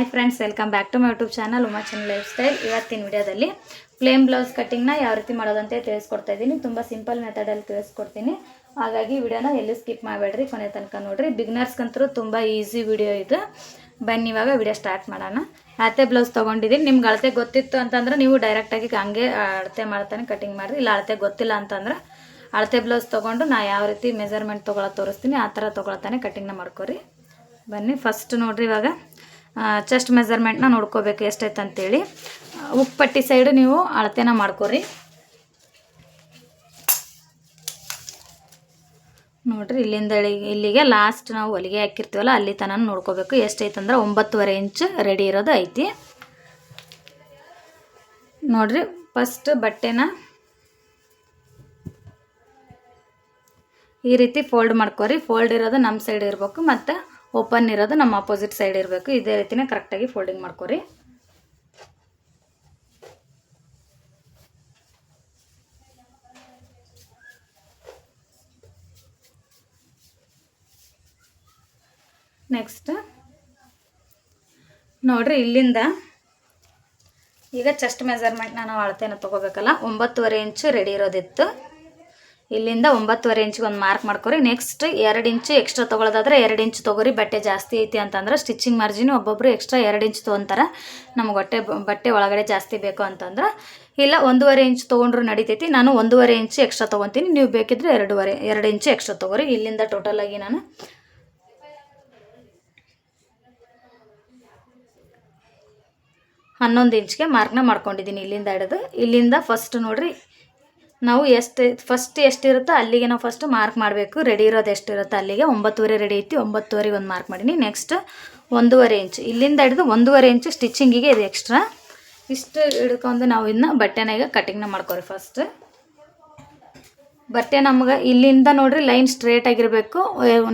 Hi friends, welcome back to my YouTube channel Uma Chand lifestyle. ಇವತ್ತಿನ ವಿಡಿಯೋದಲ್ಲಿ plain blouse ಕಟ್ಟಿಂಗ್ನ ಯಾವ ರೀತಿ ಮಾಡೋದಂತೆ ತಿಳಿಸ್ಕೊಡ್ತಾ ಇದ್ದೀನಿ. ತುಂಬ ಸಿಂಪಲ್ ಮೆಥಡಲ್ಲಿ ತಿಳಿಸ್ಕೊಡ್ತೀನಿ. ಹಾಗಾಗಿ ವಿಡಿಯೋನ ಎಲ್ಲೂ ಸ್ಕಿಪ್ ಮಾಡಬೇಡ್ರಿ, ಕೊನೆ ತನಕ ನೋಡಿರಿ. ಬಿಗ್ನರ್ಸ್ಗಂತೂ ತುಂಬ ಈಸಿ ವಿಡಿಯೋ ಇದು. ಬನ್ನಿ ಇವಾಗ ವಿಡಿಯೋ ಸ್ಟಾರ್ಟ್ ಮಾಡೋಣ. ಅಳತೆ ಬ್ಲೌಸ್ ತೊಗೊಂಡಿದ್ದೀನಿ. ನಿಮ್ಗೆ ಅಳತೆ ಗೊತ್ತಿತ್ತು ಅಂತಂದ್ರೆ ನೀವು ಡೈರೆಕ್ಟಾಗಿ ಹಂಗೆ ಅಳತೆ ಮಾಡ್ತಾನೆ ಕಟಿಂಗ್ ಮಾಡಿರಿ. ಇಲ್ಲ ಅಳತೆ ಗೊತ್ತಿಲ್ಲ ಅಂತಂದ್ರೆ ಅಳತೆ ಬ್ಲೌಸ್ ತೊಗೊಂಡು ನಾ ಯಾವ ರೀತಿ ಮೆಜರ್ಮೆಂಟ್ ತೊಗೊಳೋದು ತೋರಿಸ್ತೀನಿ, ಆ ಥರ ತೊಗೊಳತಾನೆ ಕಟಿಂಗ್ನ ಮಾಡ್ಕೊರಿ. ಬನ್ನಿ ಫಸ್ಟ್ ನೋಡಿರಿ, ಇವಾಗ ಚೆಸ್ಟ್ ಮೆಜರ್ಮೆಂಟ್ನ ನೋಡ್ಕೋಬೇಕು ಎಷ್ಟೈತೆ ಅಂತೇಳಿ. ಉಪ್ಪಟ್ಟಿ ಸೈಡು ನೀವು ಅಳತೆನ ಮಾಡ್ಕೊರಿ. ನೋಡಿರಿ, ಇಲ್ಲಿಂದ ಇಲ್ಲಿಗೆ ಲಾಸ್ಟ್ ನಾವು ಹೊಲಿಗೆ ಹಾಕಿರ್ತೀವಲ್ಲ ಅಲ್ಲಿ ತನಕ ನೋಡ್ಕೋಬೇಕು. ಎಷ್ಟೈತೆ ಅಂದ್ರೆ 9.5 ಇಂಚ್ ರೆಡಿ ಇರೋದು ಐತಿ. ನೋಡಿರಿ, ಫಸ್ಟ್ ಬಟ್ಟೆನ ಈ ರೀತಿ ಫೋಲ್ಡ್ ಮಾಡ್ಕೊರಿ. ಫೋಲ್ಡ್ ಇರೋದು ನಮ್ಮ ಸೈಡ್ ಇರಬೇಕು ಮತ್ತು ಓಪನ್ ಇರೋದು ನಮ್ಮ ಅಪೋಸಿಟ್ ಸೈಡ್ ಇರಬೇಕು. ಇದೇ ರೀತಿನೇ ಕರೆಕ್ಟಾಗಿ ಫೋಲ್ಡಿಂಗ್ ಮಾಡ್ಕೊರಿ. ನೆಕ್ಸ್ಟ್ ನೋಡಿರಿ, ಇಲ್ಲಿಂದ ಈಗ ಚೆಸ್ಟ್ ಮೆಜರ್ಮೆಂಟ್ನ ನಾವು ಅಳತೆನ ತೊಗೋಬೇಕಲ್ಲ. 9.5 ಇಂಚು ರೆಡಿ ಇರೋದಿತ್ತು. ಇಲ್ಲಿಂದ 9.5 ಇಂಚಿಗೆ ಒಂದು ಮಾರ್ಕ್ ಮಾಡ್ಕೊರಿ. ನೆಕ್ಸ್ಟ್ 2 ಇಂಚು ಎಕ್ಸ್ಟ್ರಾ ತೊಗೊಳೋದಾದ್ರೆ 2 ಇಂಚ್ ತೊಗೊರಿ. ಬಟ್ಟೆ ಜಾಸ್ತಿ ಐತಿ ಅಂತಂದ್ರೆ ಸ್ಟಿಚಿಂಗ್ ಮಾರ್ಜಿನ್ ಒಬ್ಬೊಬ್ಬರು ಎಕ್ಸ್ಟ್ರಾ 2 ಇಂಚ್ ತೊಗೊಂತಾರೆ. ನಮ್ಗೆ ಬಟ್ಟೆ ಒಳಗಡೆ ಜಾಸ್ತಿ ಬೇಕು ಅಂತಂದ್ರೆ, ಇಲ್ಲ 1.5 ಇಂಚ್ ತೊಗೊಂಡ್ರು ನಡಿತೈತಿ. ನಾನು 1.5 ಇಂಚು ಎಕ್ಸ್ಟ್ರಾ ತೊಗೊತೀನಿ. ನೀವು ಬೇಕಿದ್ರೆ 2 ಇಂಚು ಎಕ್ಸ್ಟ್ರಾ ತೊಗೊರಿ. ಇಲ್ಲಿಂದ ಟೋಟಲಾಗಿ ನಾನು 11 ಇಂಚ್ಗೆ ಮಾರ್ಕ್ನ ಮಾಡ್ಕೊಂಡಿದ್ದೀನಿ. ಇಲ್ಲಿಂದ ಹಿಡಿದು ಇಲ್ಲಿಂದ ಫಸ್ಟ್ ನೋಡಿರಿ, ನಾವು ಫಸ್ಟ್ ಎಷ್ಟಿರುತ್ತೋ ಅಲ್ಲಿಗೆ ನಾವು ಫಸ್ಟ್ ಮಾರ್ಕ್ ಮಾಡಬೇಕು. ರೆಡಿ ಇರೋದು ಎಷ್ಟಿರುತ್ತೋ ಅಲ್ಲಿಗೆ 9.5 ರೆಡಿ ಐತಿ. 9.5 ಒಂದು ಮಾರ್ಕ್ ಮಾಡೀನಿ. ನೆಕ್ಸ್ಟ್ 1.5 ಇಂಚ್ ಇಲ್ಲಿಂದ ಹಿಡಿದು 1.5 ಇಂಚು ಸ್ಟಿಚಿಂಗಿಗೆ ಇದು ಎಕ್ಸ್ಟ್ರಾ. ಇಷ್ಟು ಹಿಡ್ಕೊಂಡು ನಾವು ಇನ್ನು ಬಟ್ಟೆನ ಈಗ ಕಟಿಂಗ್ನ ಮಾಡ್ಕೊರಿ. ಫಸ್ಟ್ ಬಟ್ಟೆ ನಮ್ಗೆ ಇಲ್ಲಿಂದ ನೋಡಿರಿ ಲೈನ್ ಸ್ಟ್ರೇಟ್ ಆಗಿರಬೇಕು.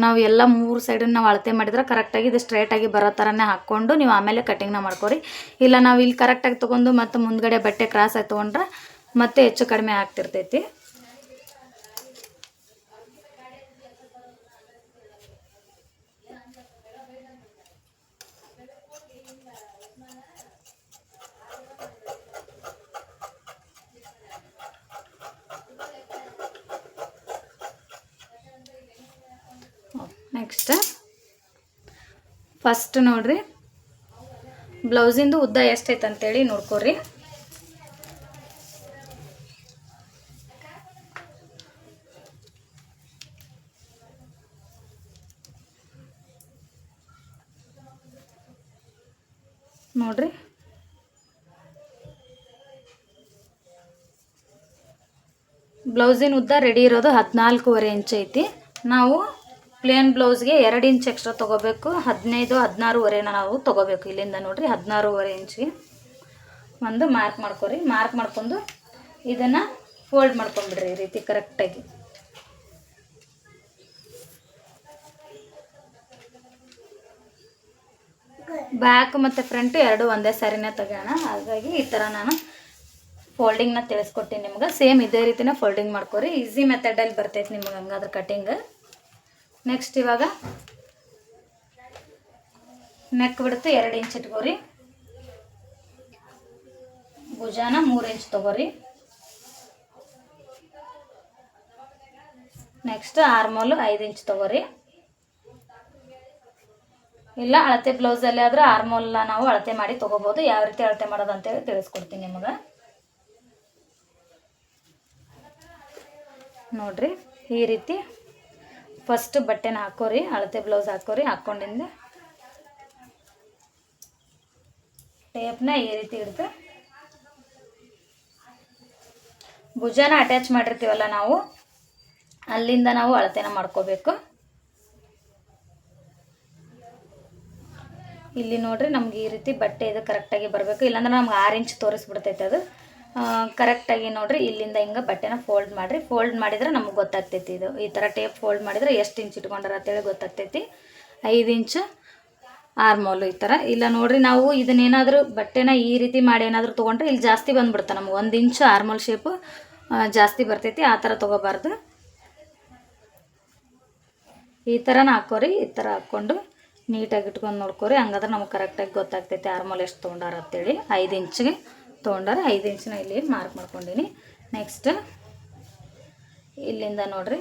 ನಾವು ಎಲ್ಲ 3 ಸೈಡನ್ನು ನಾವು ಅಳತೆ ಮಾಡಿದ್ರೆ ಕರೆಕ್ಟಾಗಿ ಇದು ಸ್ಟ್ರೇಟಾಗಿ ಬರೋ ಥರನೇ ಹಾಕ್ಕೊಂಡು ನೀವು ಆಮೇಲೆ ಕಟಿಂಗ್ನ ಮಾಡ್ಕೊರಿ. ಇಲ್ಲ ನಾವು ಇಲ್ಲಿ ಕರೆಕ್ಟಾಗಿ ತೊಗೊಂಡು ಮತ್ತು ಮುಂದ್ಗಡೆ ಬಟ್ಟೆ ಕ್ರಾಸಾಗಿ ತೊಗೊಂಡ್ರೆ ಮತ್ತೆ ಹೆಚ್ಚು ಕಡಿಮೆ ಆಗ್ತಿರ್ತೈತಿ. ನೆಕ್ಸ್ಟ್ ಫಸ್ಟ್ ನೋಡ್ರಿ, ಬ್ಲೌಸಿಂದು ಉದ್ದ ಎಷ್ಟೈತೆ ಅಂತೇಳಿ ನೋಡ್ಕೊರಿ. ನೋಡ್ರಿ, ಬ್ಲೌಸಿನ ಉದ್ದ ರೆಡಿ ಇರೋದು 14.5 ಇಂಚ್ ಐತಿ. ನಾವು ಪ್ಲೇನ್ ಬ್ಲೌಸ್ಗೆ 2 ಇಂಚ್ ಎಕ್ಸ್ಟ್ರಾ ತೊಗೋಬೇಕು. 15-16.5 ನಾವು ತೊಗೋಬೇಕು. ಇಲ್ಲಿಂದ ನೋಡಿರಿ 16.5 ಇಂಚಿಗೆ ಒಂದು ಮಾರ್ಕ್ ಮಾಡ್ಕೊರಿ. ಮಾರ್ಕ್ ಮಾಡ್ಕೊಂಡು ಇದನ್ನು ಫೋಲ್ಡ್ ಮಾಡ್ಕೊಂಡ್ಬಿಡ್ರಿ ಈ ರೀತಿ ಕರೆಕ್ಟಾಗಿ. ಬ್ಯಾಕ್ ಮತ್ತು ಫ್ರಂಟ್ ಎರಡು ಒಂದೇ ಸಾರಿನೇ ತೆಗೋಣ. ಹಾಗಾಗಿ ಈ ಥರ ನಾನು ಫೋಲ್ಡಿಂಗ್ನ ತಿಳಿಸ್ಕೊಟ್ಟಿನಿ ನಿಮ್ಗೆ. ಸೇಮ್ ಇದೇ ರೀತಿನೇ ಫೋಲ್ಡಿಂಗ್ ಮಾಡ್ಕೊರಿ. ಈಸಿ ಮೆಥಡಲ್ಲಿ ಬರ್ತೈತೆ ನಿಮ್ಗೆ ಹಂಗಾದ್ರೆ ಕಟಿಂಗ್. ನೆಕ್ಸ್ಟ್ ಇವಾಗ ನೆಕ್ ಬಿಡುತ್ತೆ 2 ಇಂಚ್ ಇಟ್ಕೋರಿ. ಭುಜಾನ 3 ಇಂಚ್ ತೊಗೋರಿ. ನೆಕ್ಸ್ಟ್ ಆರ್ಮೋಲು 5 ಇಂಚ್ ತೊಗೋರಿ. ಇಲ್ಲ ಅಳತೆ ಬ್ಲೌಸಲ್ಲಿ ಆದ್ರೆ ಆರ್ಮೋಲ್ನ ನಾವು ಅಳತೆ ಮಾಡಿ ತೊಗೋಬೋದು. ಯಾವ ರೀತಿ ಅಳತೆ ಮಾಡೋದು ಅಂತೇಳಿ ತಿಳಿಸ್ಕೊಡ್ತೀನಿ ನಿಮಗೆ. ನೋಡ್ರಿ, ಈ ರೀತಿ ಫಸ್ಟ್ ಬಟ್ಟೆನ ಹಾಕೋರಿ. ಅಳತೆ ಬ್ಲೌಸ್ ಹಾಕೋರಿ. ಹಾಕ್ಕೊಂಡಿಂದ ಟೇಪ್ನ ಈ ರೀತಿ ಹಿಡಿದು ಭುಜಾನ ಅಟ್ಯಾಚ್ ಮಾಡಿರ್ತೀವಲ್ಲ ನಾವು, ಅಲ್ಲಿಂದ ನಾವು ಅಳತೆನ ಮಾಡ್ಕೋಬೇಕು. ಇಲ್ಲಿ ನೋಡ್ರಿ, ನಮ್ಗೆ ಈ ರೀತಿ ಬಟ್ಟೆ ಇದು ಕರೆಕ್ಟಾಗಿ ಬರಬೇಕು. ಇಲ್ಲಾಂದ್ರೆ ನಮ್ಗೆ 6 ಇಂಚ್ ತೋರಿಸ್ಬಿಡ್ತೈತೆ ಅದು. ಕರೆಕ್ಟಾಗಿ ನೋಡಿರಿ, ಇಲ್ಲಿಂದ ಹಿಂಗೆ ಬಟ್ಟೆನ ಫೋಲ್ಡ್ ಮಾಡಿರಿ. ಫೋಲ್ಡ್ ಮಾಡಿದ್ರೆ ನಮಗೆ ಗೊತ್ತಾಗ್ತೈತಿ. ಇದು ಈ ಥರ ಟೇಪ್ ಫೋಲ್ಡ್ ಮಾಡಿದರೆ ಎಷ್ಟು ಇಂಚ್ ಇಟ್ಕೊಂಡ್ರ ಅಂತೇಳಿ ಗೊತ್ತಾಗ್ತೈತಿ. 5 ಇಂಚು ಆರ್ಮೋಲು ಈ ಥರ. ಇಲ್ಲ ನೋಡಿರಿ, ನಾವು ಇದನ್ನೇನಾದರೂ ಬಟ್ಟೆನ ಈ ರೀತಿ ಮಾಡಿ ಏನಾದರೂ ತೊಗೊಂಡ್ರೆ ಇಲ್ಲಿ ಜಾಸ್ತಿ ಬಂದುಬಿಡುತ್ತೆ ನಮ್ಗೆ. 1 ಇಂಚು ಆರ್ಮೋಲ್ ಶೇಪು ಜಾಸ್ತಿ ಬರ್ತೈತಿ. ಆ ಥರ ತೊಗೋಬಾರ್ದು. ಈ ಥರನ ಹಾಕೋರಿ. ಈ ಥರ ಹಾಕ್ಕೊಂಡು ನೀಟಾಗಿ ಇಟ್ಕೊಂಡು ನೋಡ್ಕೊರಿ. ಹಂಗಾದ್ರೆ ನಮ್ಗೆ ಕರೆಕ್ಟಾಗಿ ಗೊತ್ತಾಗ್ತೈತೆ ಆರ್ಮೋಲ್ ಎಷ್ಟು ತೊಗೊಂಡಾರ ಅಂತೇಳಿ. 5 ಇಂಚಿಗೆ ತೊಗೊಂಡಾರ. 5 ಇಂಚನ್ನ ಇಲ್ಲಿ ಮಾರ್ಕ್ ಮಾಡ್ಕೊಂಡೀನಿ. ನೆಕ್ಸ್ಟ್ ಇಲ್ಲಿಂದ ನೋಡಿರಿ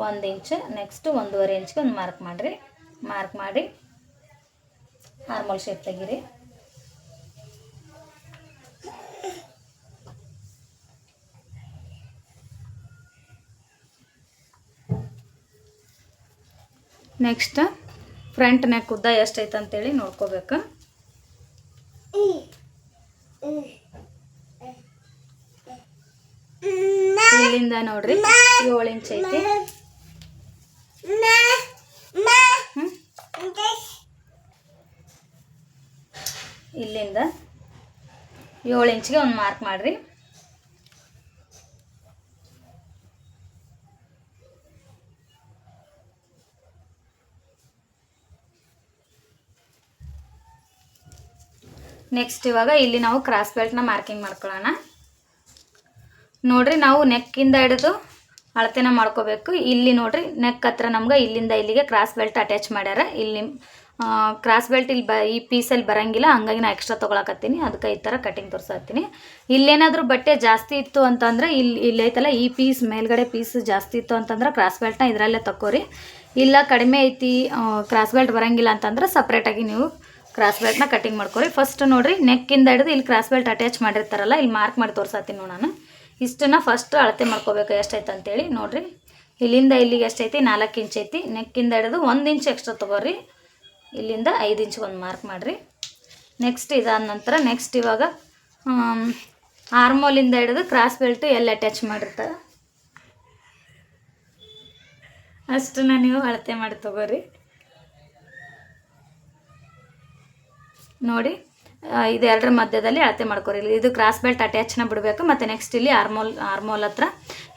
1 ಇಂಚ್, ನೆಕ್ಸ್ಟ್ 1.5 ಇಂಚ್ಗೆ ಒಂದು ಮಾರ್ಕ್ ಮಾಡಿರಿ. ಮಾರ್ಕ್ ಮಾಡಿ ಆರ್ಮೋಲ್ ಶೇಪ್ ತೆಗೀರಿ. ನೆಕ್ಸ್ಟ್ ಫ್ರಂಟ್ ನೆಕ್ ಉದ್ದ ಎಷ್ಟೈತೆ ಅಂತೇಳಿ ನೋಡ್ಕೋಬೇಕು. ಇಲ್ಲಿಂದ ನೋಡ್ರಿ 7 ಇಂಚ್ ಐತಿ. ಇಲ್ಲಿಂದ 7 ಇಂಚ್ಗೆ ಒಂದು ಮಾರ್ಕ್ ಮಾಡಿರಿ. ನೆಕ್ಸ್ಟ್ ಇವಾಗ ಇಲ್ಲಿ ನಾವು ಕ್ರಾಸ್ ಬೆಲ್ಟ್ನ ಮಾರ್ಕಿಂಗ್ ಮಾಡ್ಕೊಳ್ಳೋಣ. ನೋಡ್ರಿ ನಾವು ನೆಕ್ಕಿಂದ ಹಿಡಿದು ಅಳತೆನ ಮಾಡ್ಕೋಬೇಕು. ಇಲ್ಲಿ ನೋಡ್ರಿ ನೆಕ್ ಹತ್ರ ನಮ್ಗೆ ಇಲ್ಲಿಂದ ಇಲ್ಲಿಗೆ ಕ್ರಾಸ್ ಬೆಲ್ಟ್ ಅಟ್ಯಾಚ್ ಮಾಡ್ಯಾರ. ಇಲ್ಲಿ ಕ್ರಾಸ್ ಬೆಲ್ಟ್ ಇಲ್ಲಿ ಈ ಪೀಸಲ್ಲಿ ಬರೋಂಗಿಲ್ಲ, ಹಂಗಾಗಿ ನಾನು ಎಕ್ಸ್ಟ್ರಾ ತೊಗೊಳಕತ್ತೀನಿ. ಅದಕ್ಕೆ ಈ ಥರ ಕಟಿಂಗ್ ತೋರಿಸತ್ತೀನಿ. ಇಲ್ಲೇನಾದರೂ ಬಟ್ಟೆ ಜಾಸ್ತಿ ಇತ್ತು ಅಂತಂದ್ರೆ ಇಲ್ಲಿ ಐತಲ್ಲ ಈ ಪೀಸ್ ಮೇಲ್ಗಡೆ ಪೀಸ್ ಜಾಸ್ತಿ ಇತ್ತು ಅಂತಂದ್ರೆ ಕ್ರಾಸ್ ಬೆಲ್ಟ್ನ ಇದರಲ್ಲೇ ತಕ್ಕೋರಿ. ಇಲ್ಲ ಕಡಿಮೆ ಐತಿ ಕ್ರಾಸ್ ಬೆಲ್ಟ್ ಬರೋಂಗಿಲ್ಲ ಅಂತಂದ್ರೆ ಸಪ್ರೇಟಾಗಿ ನೀವು ಕ್ರಾಸ್ ಬೆಲ್ಟ್ನ ಕಟಿಂಗ್ ಮಾಡ್ಕೊರಿ. ಫಸ್ಟ್ ನೋಡ್ರಿ ನೆಕ್ಕಿಂದ ಹಿಡಿದು ಇಲ್ಲಿ ಕ್ರಾಸ್ ಬೆಲ್ಟ್ ಅಟ್ಯಾಚ್ ಮಾಡಿರ್ತಾರಲ್ಲ, ಇಲ್ಲಿ ಮಾರ್ಕ್ ಮಾಡಿ ತೋರಿಸತ್ತೀನಿ ನೋಡಿ. ನಾನು ಇಷ್ಟನ್ನು ಫಸ್ಟ್ ಅಳತೆ ಮಾಡ್ಕೋಬೇಕು ಎಷ್ಟೈತೆ ಅಂತೇಳಿ. ನೋಡಿರಿ ಇಲ್ಲಿಂದ ಇಲ್ಲಿಗೆ ಎಷ್ಟೈತಿ 4 ಇಂಚ್ ಐತಿ. ನೆಕ್ಕಿಂದ ಹಿಡಿದು 1 ಇಂಚ್ ಎಕ್ಸ್ಟ್ರಾ ತೊಗೊರಿ. ಇಲ್ಲಿಂದ 5 ಇಂಚ್ಗೆ ಒಂದು ಮಾರ್ಕ್ ಮಾಡಿರಿ. ನೆಕ್ಸ್ಟ್ ಇದಾದ ನಂತರ ನೆಕ್ಸ್ಟ್ ಇವಾಗ ಆರ್ಮೋಲಿಂದ ಹಿಡಿದು ಕ್ರಾಸ್ ಬೆಲ್ಟು ಎಲ್ಲಿ ಅಟ್ಯಾಚ್ ಮಾಡಿರ್ತಾರೆ ಅಷ್ಟನ್ನು ನೀವು ಅಳತೆ ಮಾಡಿ ತೊಗೊರಿ. ನೋಡಿ ಇದು ಎರಡರ ಮಧ್ಯದಲ್ಲಿ ಅಳತೆ ಮಾಡ್ಕೊರಿ. ಇದು ಕ್ರಾಸ್ ಬೆಲ್ಟ್ ಅಟ್ಯಾಚ್ನ ಬಿಡಬೇಕು. ಮತ್ತು ನೆಕ್ಸ್ಟ್ ಇಲ್ಲಿ ಆರ್ಮೋಲ್ ಹತ್ರ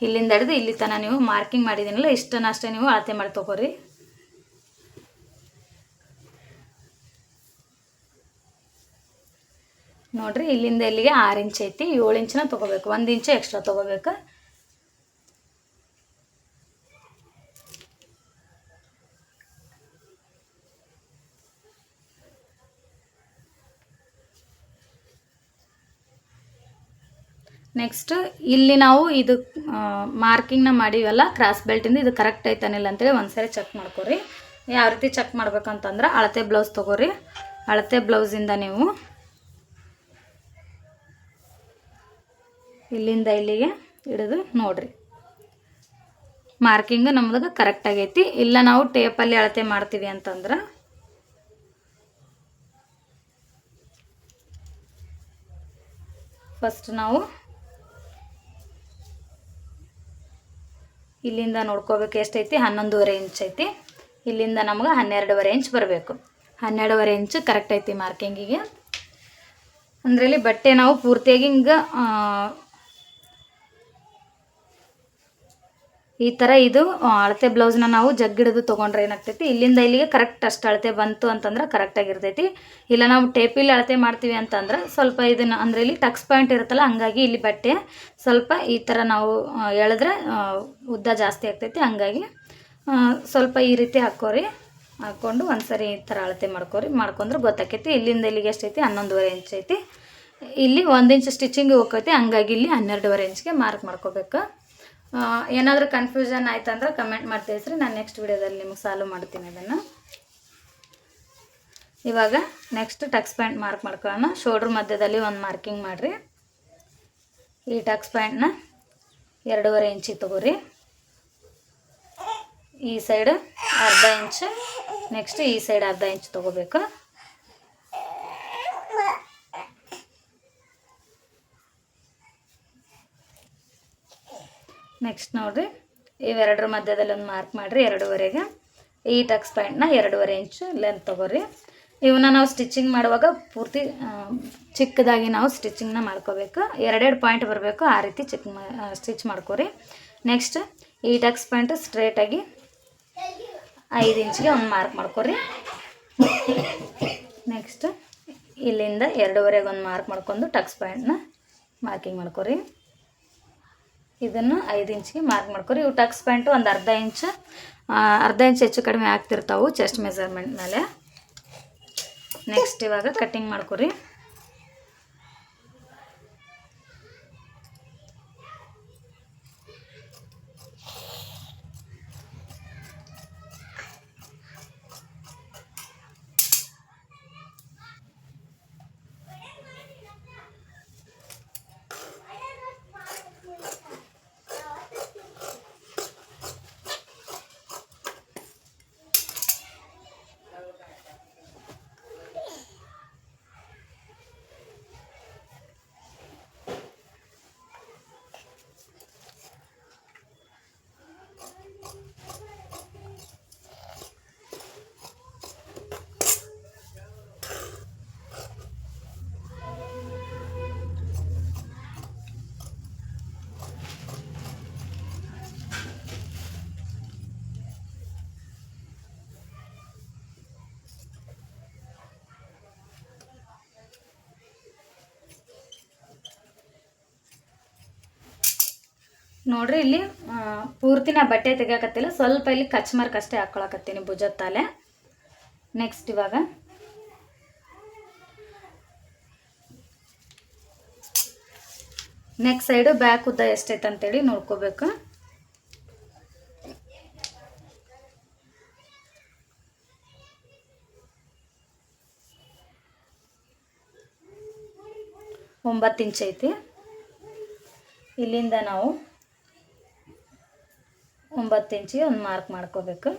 ಇಲ್ಲಿಂದ ಹಿಡಿದು ಇಲ್ಲಿ ತನಕ ನೀವು ಮಾರ್ಕಿಂಗ್ ಮಾಡಿದ್ದೀನಲ್ಲ ಇಷ್ಟನ್ನು ಅಷ್ಟೇ ನೀವು ಅಳತೆ ಮಾಡಿ ತೊಗೊರಿ. ನೋಡಿರಿ ಇಲ್ಲಿಂದ ಇಲ್ಲಿಗೆ 6 ಇಂಚ್ ಐತಿ. 7 ಇಂಚನ್ನ ತೊಗೋಬೇಕು. 1 ಇಂಚ್ ಎಕ್ಸ್ಟ್ರಾ ತೊಗೋಬೇಕು. ನೆಕ್ಸ್ಟ್ ಇಲ್ಲಿ ನಾವು ಇದು ಮಾರ್ಕಿಂಗ್ನ ಮಾಡಿವಲ್ಲ ಕ್ರಾಸ್ ಬೆಲ್ಟಿಂದ ಇದು ಕರೆಕ್ಟ್ ಐತಾನಿಲ್ಲ ಅಂತೇಳಿ ಒಂದ್ಸರಿ ಚೆಕ್ ಮಾಡ್ಕೊರಿ. ಯಾವ ರೀತಿ ಚೆಕ್ ಮಾಡ್ಬೇಕಂತಂದ್ರೆ ಅಳತೆ ಬ್ಲೌಸ್ ತೊಗೊರಿ. ಅಳತೆ ಬ್ಲೌಸಿಂದ ನೀವು ಇಲ್ಲಿಂದ ಇಲ್ಲಿಗೆ ಹಿಡಿದು ನೋಡ್ರಿ ಮಾರ್ಕಿಂಗ್ ನಮ್ದು ಕರೆಕ್ಟ್ ಆಗೈತಿ. ಇಲ್ಲ ನಾವು ಟೇಪಲ್ಲಿ ಅಳತೆ ಮಾಡ್ತೀವಿ ಅಂತಂದ್ರೆ ಫಸ್ಟ್ ನಾವು ಇಲ್ಲಿಂದ ನೋಡ್ಕೋಬೇಕು ಎಷ್ಟೈತಿ 11.5 ಇಂಚ್ ಐತಿ. ಇಲ್ಲಿಂದ ನಮ್ಗೆ 12.5 ಇಂಚ್ ಬರಬೇಕು. 12.5 ಇಂಚ್ ಕರೆಕ್ಟ್ ಐತಿ ಮಾರ್ಕಿಂಗಿಗೆ. ಅಂದರೆ ಇಲ್ಲಿ ಬಟ್ಟೆ ನಾವು ಪೂರ್ತಿಯಾಗಿ ಹಿಂಗೆ ಈ ಥರ ಇದು ಅಳತೆ ಬ್ಲೌಸ್ನ ನಾವು ಜಗ್ಗಿಡಿದು ತೊಗೊಂಡ್ರೆ ಏನಾಗ್ತೈತಿ ಇಲ್ಲಿಂದ ಇಲ್ಲಿಗೆ ಕರೆಕ್ಟ್ ಅಷ್ಟು ಅಳತೆ ಬಂತು ಅಂತಂದ್ರೆ ಕರೆಕ್ಟಾಗಿರ್ತೈತಿ. ಇಲ್ಲ ನಾವು ಟೇಪಿಲ್ಲಿ ಅಳತೆ ಮಾಡ್ತೀವಿ ಅಂತಂದ್ರೆ ಸ್ವಲ್ಪ ಇದನ್ನು ಅಂದರೆ ಇಲ್ಲಿ ಟಕ್ಸ್ ಪಾಯಿಂಟ್ ಇರುತ್ತಲ್ಲ, ಹಂಗಾಗಿ ಇಲ್ಲಿ ಬಟ್ಟೆ ಸ್ವಲ್ಪ ಈ ಥರ ನಾವು ಎಳೆದ್ರೆ ಉದ್ದ ಜಾಸ್ತಿ ಆಗ್ತೈತಿ. ಹಂಗಾಗಿ ಸ್ವಲ್ಪ ಈ ರೀತಿ ಹಾಕ್ಕೋರಿ. ಹಾಕ್ಕೊಂಡು ಒಂದ್ಸರಿ ಈ ಥರ ಅಳತೆ ಮಾಡ್ಕೊಂಡ್ರೆ ಗೊತ್ತಾಕೈತಿ. ಇಲ್ಲಿಂದ ಇಲ್ಲಿಗೆ ಎಷ್ಟೈತಿ 11.5 ಇಂಚ್ ಐತಿ. ಇಲ್ಲಿ 1 ಇಂಚ್ ಸ್ಟಿಚಿಂಗ್ ಹೋಗ್ತೈತಿ. ಹಂಗಾಗಿ ಇಲ್ಲಿ 12.5 ಇಂಚ್ಗೆ ಮಾರ್ಕ್ ಮಾಡ್ಕೋಬೇಕು. ಏನಾದರೂ ಕನ್ಫ್ಯೂಷನ್ ಆಯ್ತು ಅಂದ್ರೆ ಕಮೆಂಟ್ ಮಾಡಿ ತಿಳಿಸ್ರಿ. ನಾನು ನೆಕ್ಸ್ಟ್ ವಿಡಿಯೋದಲ್ಲಿ ನಿಮಗೆ ಸಾಲ್ವ್ ಮಾಡ್ತೀನಿ ಅದನ್ನು. ಇವಾಗ ನೆಕ್ಸ್ಟ್ ಟಕ್ಸ್ ಪ್ಯಾಂಟ್ ಮಾರ್ಕ್ ಮಾಡ್ಕೊಳ್ಳೋಣ. ಶೋಲ್ಡ್ರ್ ಮಧ್ಯದಲ್ಲಿ ಒಂದು ಮಾರ್ಕಿಂಗ್ ಮಾಡಿರಿ. ಈ ಟಕ್ಸ್ ಪ್ಯಾಂಟ್ನ 2.5 ಇಂಚಿಗೆ ತೊಗೋರಿ. ಈ ಸೈಡ್ 1/2 ಇಂಚ್, ನೆಕ್ಸ್ಟ್ ಈ ಸೈಡ್ 1/2 ಇಂಚ್ ತೊಗೋಬೇಕು. ನೆಕ್ಸ್ಟ್ ನೋಡಿರಿ ಇವೆರಡರ ಮಧ್ಯದಲ್ಲಿ ಒಂದು ಮಾರ್ಕ್ ಮಾಡಿರಿ 2.5ಗೆ. ಈ ಟಕ್ಸ್ ಪ್ಯಾಂಟ್ನ 2.5 ಇಂಚ್ ಲೆಂತ್ ತೊಗೋರಿ. ಇವನ್ನ ನಾವು ಸ್ಟಿಚಿಂಗ್ ಮಾಡುವಾಗ ಪೂರ್ತಿ ಚಿಕ್ಕದಾಗಿ ನಾವು ಸ್ಟಿಚಿಂಗ್ನ ಮಾಡ್ಕೋಬೇಕು. 2 ಪಾಯಿಂಟ್ ಬರಬೇಕು, ಆ ರೀತಿ ಸ್ಟಿಚ್ ಮಾಡ್ಕೋರಿ. ನೆಕ್ಸ್ಟ್ ಈ ಟಕ್ಸ್ ಪ್ಯಾಂಟ್ ಸ್ಟ್ರೇಟಾಗಿ 5 ಇಂಚ್ಗೆ ಒಂದು ಮಾರ್ಕ್ ಮಾಡ್ಕೊರಿ. ನೆಕ್ಸ್ಟ್ ಇಲ್ಲಿಂದ 2.5ಗೆ ಒಂದು ಮಾರ್ಕ್ ಮಾಡ್ಕೊಂಡು ಟಕ್ಸ್ ಪ್ಯಾಂಟ್ನ ಮಾರ್ಕಿಂಗ್ ಮಾಡ್ಕೊರಿ. ಇದನ್ನು 5 ಇಂಚ್ಗೆ ಮಾರ್ಕ್ ಮಾಡ್ಕೊರಿ. ಇವು ಟಕ್ಸ್ ಪ್ಯಾಂಟು ಒಂದು 1/2 ಇಂಚ್ ಅರ್ಧ ಇಂಚ್ ಹೆಚ್ಚು ಕಡಿಮೆ ಆಗ್ತಿರ್ತಾವೆ ಚೆಸ್ಟ್ ಮೆಜರ್ಮೆಂಟ್ ಮೇಲೆ. ನೆಕ್ಸ್ಟ್ ಇವಾಗ ಕಟ್ಟಿಂಗ್ ಮಾಡ್ಕೊರಿ. ನೋಡ್ರಿ ಇಲ್ಲಿ ಪೂರ್ತಿ ನಾ ಬಟ್ಟೆ ತೆಗಿಯಕತ್ತಿಲ್ಲ, ಸ್ವಲ್ಪ ಇಲ್ಲಿ ಕಚ್ ಮಾರ್ಕ್ ಅಷ್ಟೇ ಹಾಕೊಳಕತ್ತೀನಿ ಭುಜದ ತಾಲೆ. ನೆಕ್ಸ್ಟ್ ಇವಾಗ ನೆಕ್ಸ್ಟ್ ಸೈಡು ಬ್ಯಾಕ್ ಉದ್ದ ಎಷ್ಟೈತೆ ಅಂತೇಳಿ ನೋಡ್ಕೋಬೇಕು. ಒಂಬತ್ತು ಇಂಚ್ ಐತಿ. ಇಲ್ಲಿಂದ ನಾವು 9 ಇಂಚಿಗೆ ಒಂದು ಮಾರ್ಕ್ ಮಾಡ್ಕೋಬೇಕು.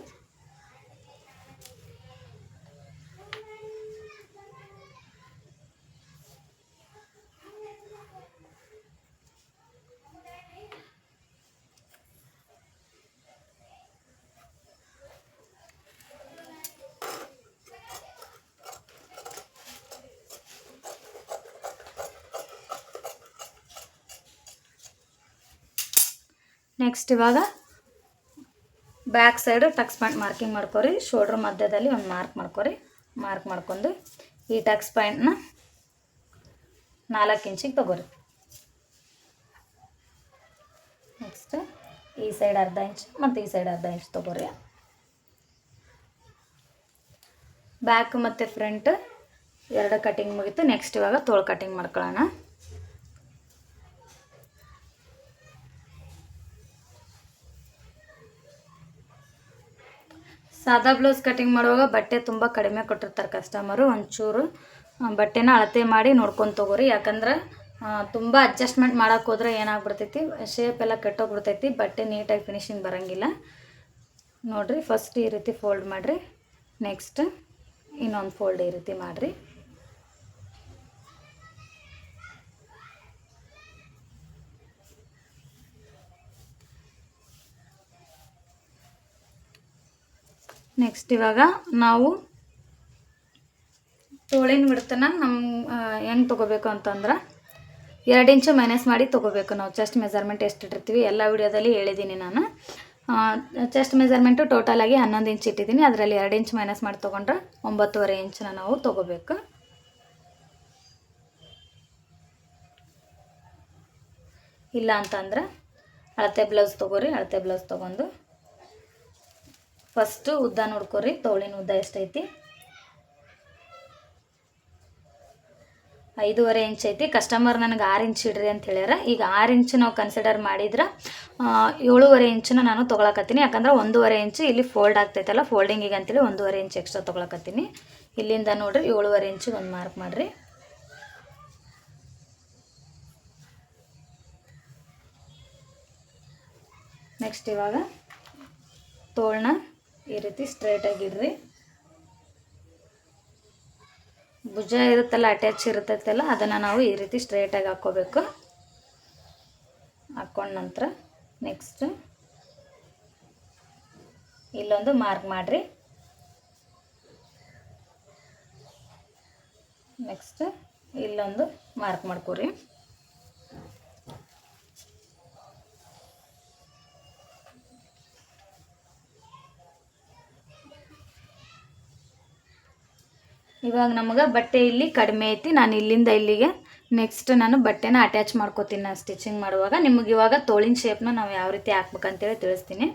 ನೆಕ್ಸ್ಟ್ ಇವಾಗ back side tucks point marking ಮಾಡ್ಕೊರಿ. ಶೋಲ್ಡ್ರ್ ಮಧ್ಯದಲ್ಲಿ ಒಂದು ಮಾರ್ಕ್ ಮಾಡ್ಕೊರಿ. ಮಾರ್ಕ್ ಮಾಡ್ಕೊಂಡು ಈ ಟಕ್ಸ್ ಪಾಯಿಂಟ್ನ 4 ಇಂಚಿಗೆ ತೊಗೊರಿ. ನೆಕ್ಸ್ಟ್ ಈ ಸೈಡ್ ಅರ್ಧ ಇಂಚ್ ಮತ್ತು ಈ ಸೈಡ್ ಅರ್ಧ ಇಂಚ್ ತೊಗೊರಿ. ಬ್ಯಾಕ್ ಮತ್ತು ಫ್ರಂಟ್ ಎರಡು ಕಟಿಂಗ್ ಮುಗಿತು. ನೆಕ್ಸ್ಟ್ ಇವಾಗ ತೋಳು ಕಟಿಂಗ್ ಮಾಡ್ಕೊಳ್ಳೋಣ. ಸಾದಾ ಬ್ಲೌಸ್ ಕಟಿಂಗ್ ಮಾಡುವಾಗ ಬಟ್ಟೆ ತುಂಬ ಕಡಿಮೆ ಕೊಟ್ಟಿರ್ತಾರೆ ಕಸ್ಟಮರು. ಒಂಚೂರು ಬಟ್ಟೆನ ಅಳತೆ ಮಾಡಿ ನೋಡ್ಕೊಂಡು ತೊಗೋರಿ. ಯಾಕಂದ್ರೆ ತುಂಬ ಅಡ್ಜಸ್ಟ್ಮೆಂಟ್ ಮಾಡೋಕೆ ಹೋದ್ರೆ ಏನಾಗ್ಬಿಡ್ತೈತಿ, ಶೇಪ್ ಎಲ್ಲ ಕೆಟ್ಟೋಗ್ಬಿಡ್ತೈತಿ, ಬಟ್ಟೆ ನೀಟಾಗಿ ಫಿನಿಶಿಂಗ್ ಬರೋಂಗಿಲ್ಲ. ನೋಡಿರಿ, ಫಸ್ಟ್ ಈ ರೀತಿ ಫೋಲ್ಡ್ ಮಾಡಿರಿ. ನೆಕ್ಸ್ಟ್ ಇನ್ನೊಂದು ಫೋಲ್ಡ್ ಈ ರೀತಿ ಮಾಡಿರಿ. ನೆಕ್ಸ್ಟ್ ಇವಾಗ ನಾವು ತೋಳಿನ ಬಿಡ್ತನ ಹೆಂಗೆ ತೊಗೋಬೇಕು ಅಂತಂದ್ರೆ 2 ಇಂಚು ಮೈನಸ್ ಮಾಡಿ ತೊಗೋಬೇಕು. ನಾವು ಚೆಸ್ಟ್ ಮೆಜರ್ಮೆಂಟ್ ಎಷ್ಟು ಇಟ್ಟಿರ್ತೀವಿ ಎಲ್ಲ ವಿಡಿಯೋದಲ್ಲಿ ಹೇಳಿದ್ದೀನಿ ನಾನು. ಚೆಸ್ಟ್ ಮೆಜರ್ಮೆಂಟು ಟೋಟಲಾಗಿ 11 ಇಂಚ್ ಇಟ್ಟಿದ್ದೀನಿ. ಅದರಲ್ಲಿ 2 ಇಂಚ್ ಮೈನಸ್ ಮಾಡಿ ತೊಗೊಂಡ್ರೆ 9.5 ಇಂಚನ್ನ ನಾವು ತೊಗೋಬೇಕು. ಇಲ್ಲ ಅಂತಂದ್ರೆ ಅಳತೆ ಬ್ಲೌಸ್ ತೊಗೋರಿ. ಅಳತೆ ಬ್ಲೌಸ್ ತೊಗೊಂಡು ಫಸ್ಟು ಉದ್ದ ನೋಡ್ಕೊರಿ. ತೋಳಿನ ಉದ್ದ ಎಷ್ಟೈತಿ? 5.5 ಇಂಚ್ ಐತಿ. ಕಸ್ಟಮರ್ ನನಗೆ 6 ಇಂಚ್ ಇಡ್ರಿ ಅಂತ ಹೇಳ್ಯಾರ. ಈಗ 6 ಇಂಚ್ ನಾವು ಕನ್ಸಿಡರ್ ಮಾಡಿದ್ರೆ 7.5 ಇಂಚನ್ನ ನಾನು ತೊಗೊಳಕತ್ತೀನಿ. ಯಾಕಂದ್ರೆ 1.5 ಇಂಚು ಇಲ್ಲಿ ಫೋಲ್ಡ್ ಆಗ್ತೈತಲ್ಲ, ಫೋಲ್ಡಿಂಗಿಗೆ ಅಂತೇಳಿ 1.5 ಇಂಚ್ ಎಕ್ಸ್ಟ್ರಾ ತೊಗೊಳಕತ್ತೀನಿ. ಇಲ್ಲಿಂದ ನೋಡ್ರಿ 7.5 ಇಂಚಿಗೆ ಒಂದು ಮಾರ್ಕ್ ಮಾಡಿರಿ. ನೆಕ್ಸ್ಟ್ ಇವಾಗ ತೋಳನ್ನ ಈ ರೀತಿ ಸ್ಟ್ರೈಟಾಗಿ ಇಡ್ರಿ. ಭುಜ ಇರುತ್ತಲ್ಲ, ಅಟ್ಯಾಚ್ ಇರುತ್ತಲ್ಲ, ಅದನ್ನು ನಾವು ಈ ರೀತಿ ಸ್ಟ್ರೈಟಾಗಿ ಹಾಕ್ಕೋಬೇಕು. ಹಾಕ್ಕೊಂಡ ನಂತರ ನೆಕ್ಸ್ಟ್ ಇಲ್ಲೊಂದು ಮಾರ್ಕ್ ಮಾಡಿರಿ. ನೆಕ್ಸ್ಟ್ ಇಲ್ಲೊಂದು ಮಾರ್ಕ್ ಮಾಡ್ಕೊರಿ. ಇವಾಗ ನಮಗೆ ಬಟ್ಟೆ ಇಲ್ಲಿ ಕಡಿಮೆ ಐತಿ. ನಾನು ಇಲ್ಲಿಂದ ಇಲ್ಲಿಗೆ ನೆಕ್ಸ್ಟ್ ನಾನು ಬಟ್ಟೆನ ಅಟ್ಯಾಚ್ ಮಾಡ್ಕೋತೀನಿ ನಾನು ಸ್ಟಿಚಿಂಗ್ ಮಾಡುವಾಗ. ನಿಮಗೆ ಇವಾಗ ತೋಳಿನ ಶೇಪ್ನ ನಾವು ಯಾವ ರೀತಿ ಹಾಕ್ಬೇಕಂತೇಳಿ ತಿಳಿಸ್ತೀನಿ.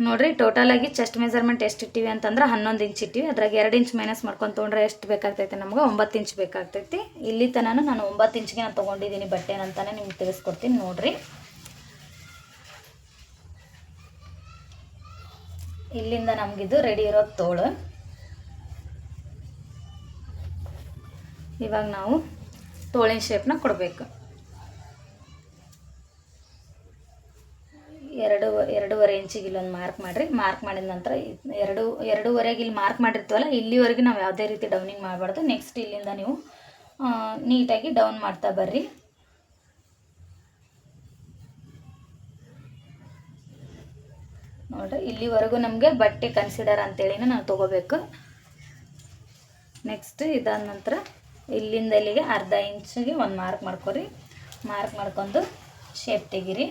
ನೋಡಿರಿ ಟೋಟಲಾಗಿ ಚೆಸ್ಟ್ ಮೆಜರ್ಮೆಂಟ್ ಎಷ್ಟು ಇಟ್ಟಿವಿ ಅಂತಂದ್ರೆ 11 ಇಂಚ್ ಇಟ್ಟಿವಿ. ಅದ್ರಾಗ 2 ಇಂಚ್ ಮೈನಸ್ ಮಾಡ್ಕೊಂಡು ತೊಗೊಂಡ್ರೆ ಎಷ್ಟು ಬೇಕಾಗ್ತೈತೆ ನಮ್ಗೆ 9 ಇಂಚ್ ಬೇಕಾಗ್ತೈತಿ. ಇಲ್ಲಿ ತನಕ ನಾನು 9 ಇಂಚ್ಗೆ ನಾನು ತೊಗೊಂಡಿದ್ದೀನಿ ಬಟ್ಟೆನಂತಾನೆ ನಿಮ್ಗೆ ತಿಳಿಸ್ಕೊಡ್ತೀನಿ ನೋಡಿರಿ. ಇಲ್ಲಿಂದ ನಮಗಿದು ರೆಡಿ ಇರೋ ತೋಳು. ಇವಾಗ ನಾವು ತೋಳಿನ ಶೇಪ್ನ ಕೊಡಬೇಕು. 2.5 ಇಂಚಿಗೆ ಇಲ್ಲೊಂದು ಮಾರ್ಕ್ ಮಾಡಿರಿ. ಮಾರ್ಕ್ ಮಾಡಿದ ನಂತರ 2.5ಗೆ ಇಲ್ಲಿ ಮಾರ್ಕ್ ಮಾಡಿರ್ತೀವಲ್ಲ, ಇಲ್ಲಿವರೆಗೆ ನಾವು ಯಾವುದೇ ರೀತಿ ಡೌನಿಂಗ್ ಮಾಡಬಾರ್ದು. ನೆಕ್ಸ್ಟ್ ಇಲ್ಲಿಂದ ನೀವು ನೀಟಾಗಿ ಡೌನ್ ಮಾಡ್ತಾ ಬರ್ರಿ. ನೋಡಿರಿ ಇಲ್ಲಿವರೆಗೂ ನಮಗೆ ಬಟ್ಟೆ ಕನ್ಸಿಡರ್ ಅಂತೇಳಿನ ನಾವು ತೊಗೋಬೇಕು. ನೆಕ್ಸ್ಟ್ ಇದಾದ ನಂತರ ಇಲ್ಲಿಂದ ಇಲ್ಲಿಗೆ 1/2 ಇಂಚಿಗೆ ಒಂದು ಮಾರ್ಕ್ ಮಾಡ್ಕೊರಿ. ಮಾರ್ಕ್ ಮಾಡ್ಕೊಂಡು ಶೇಪ್ ತೆಗೀರಿ.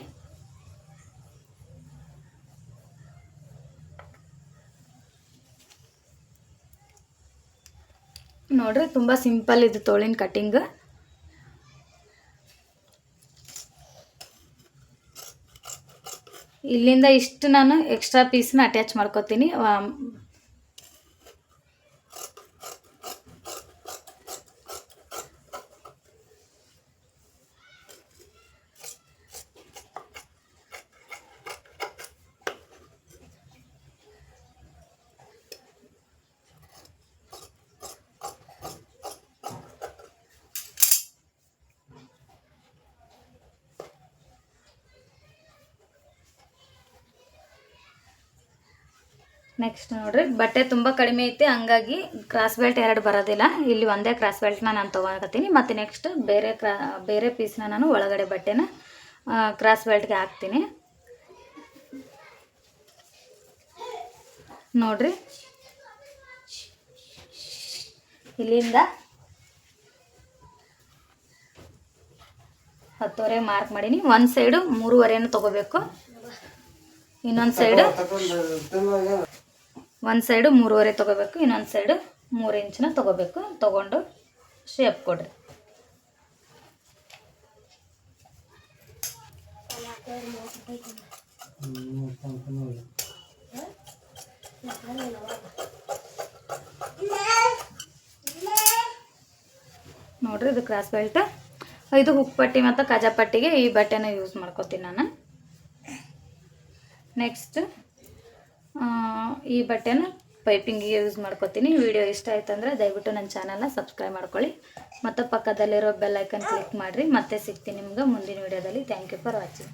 ನೋಡ್ರಿ ತುಂಬ ಸಿಂಪಲ್ ಇದು ತೋಳಿನ ಕಟ್ಟಿಂಗ್. ಇಲ್ಲಿಂದ ಇಷ್ಟು ನಾನು ಎಕ್ಸ್ಟ್ರಾ ಪೀಸ್ನ ಅಟ್ಯಾಚ್ ಮಾಡ್ಕೊತೀನಿ. ನೆಕ್ಸ್ಟ್ ನೋಡ್ರಿ ಬಟ್ಟೆ ತುಂಬ ಕಡಿಮೆ ಐತೆ, ಹಂಗಾಗಿ ಕ್ರಾಸ್ ಬೆಲ್ಟ್ 2 ಬರೋದಿಲ್ಲ. ಇಲ್ಲಿ ಒಂದೇ ಕ್ರಾಸ್ ಬೆಲ್ಟ್ನ ನಾನು ತೊಗೊಳಕತ್ತೀನಿ. ಮತ್ತು ನೆಕ್ಸ್ಟ್ ಬೇರೆ ಪೀಸ್ನ ನಾನು ಒಳಗಡೆ ಬಟ್ಟೆನ ಕ್ರಾಸ್ ಬೆಲ್ಟ್ಗೆ ಹಾಕ್ತೀನಿ. ನೋಡ್ರಿ ಇಲ್ಲಿಂದ 10.5 ಮಾರ್ಕ್ ಮಾಡೀನಿ. ಒಂದು ಸೈಡು 3.5 ತೊಗೋಬೇಕು, ಇನ್ನೊಂದು ಸೈಡು 3.5 ತೊಗೋಬೇಕು, ಇನ್ನೊಂದು ಸೈಡು 3 ಇಂಚನ್ನ ತೊಗೋಬೇಕು. ತೊಗೊಂಡು ಶೇಪ್ ಕೊಡ್ರಿ. ನೋಡ್ರಿ ಇದು ಕ್ರಾಸ್ ಬೆಲ್ಟ್. ಇದು ಹುಕ್ ಪಟ್ಟಿ ಮತ್ತು ಕಾಜಾ ಪಟ್ಟಿಗೆ ಈ ಬಟ್ಟೆನ ಯೂಸ್ ಮಾಡ್ಕೊತೀನಿ ನಾನು. ನೆಕ್ಸ್ಟ್ ಈ ಬಟ್ಟೆನ ಪೈಪಿಂಗಿಗೆ ಯೂಸ್ ಮಾಡ್ಕೊತೀನಿ. ವಿಡಿಯೋ ಇಷ್ಟ ಆಯ್ತಂದ್ರೆ ದಯವಿಟ್ಟು ನನ್ನ ಚಾನಲ್ನ ಸಬ್ಸ್ಕ್ರೈಬ್ ಮಾಡ್ಕೊಳ್ಳಿ ಮತ್ತು ಪಕ್ಕದಲ್ಲಿರೋ ಬೆಲ್ ಐಕನ್ ಕ್ಲಿಕ್ ಮಾಡಿರಿ. ಮತ್ತೆ ಸಿಗ್ತೀನಿ ನಿಮ್ಗೆ ಮುಂದಿನ ವಿಡಿಯೋದಲ್ಲಿ. Thank you for watching.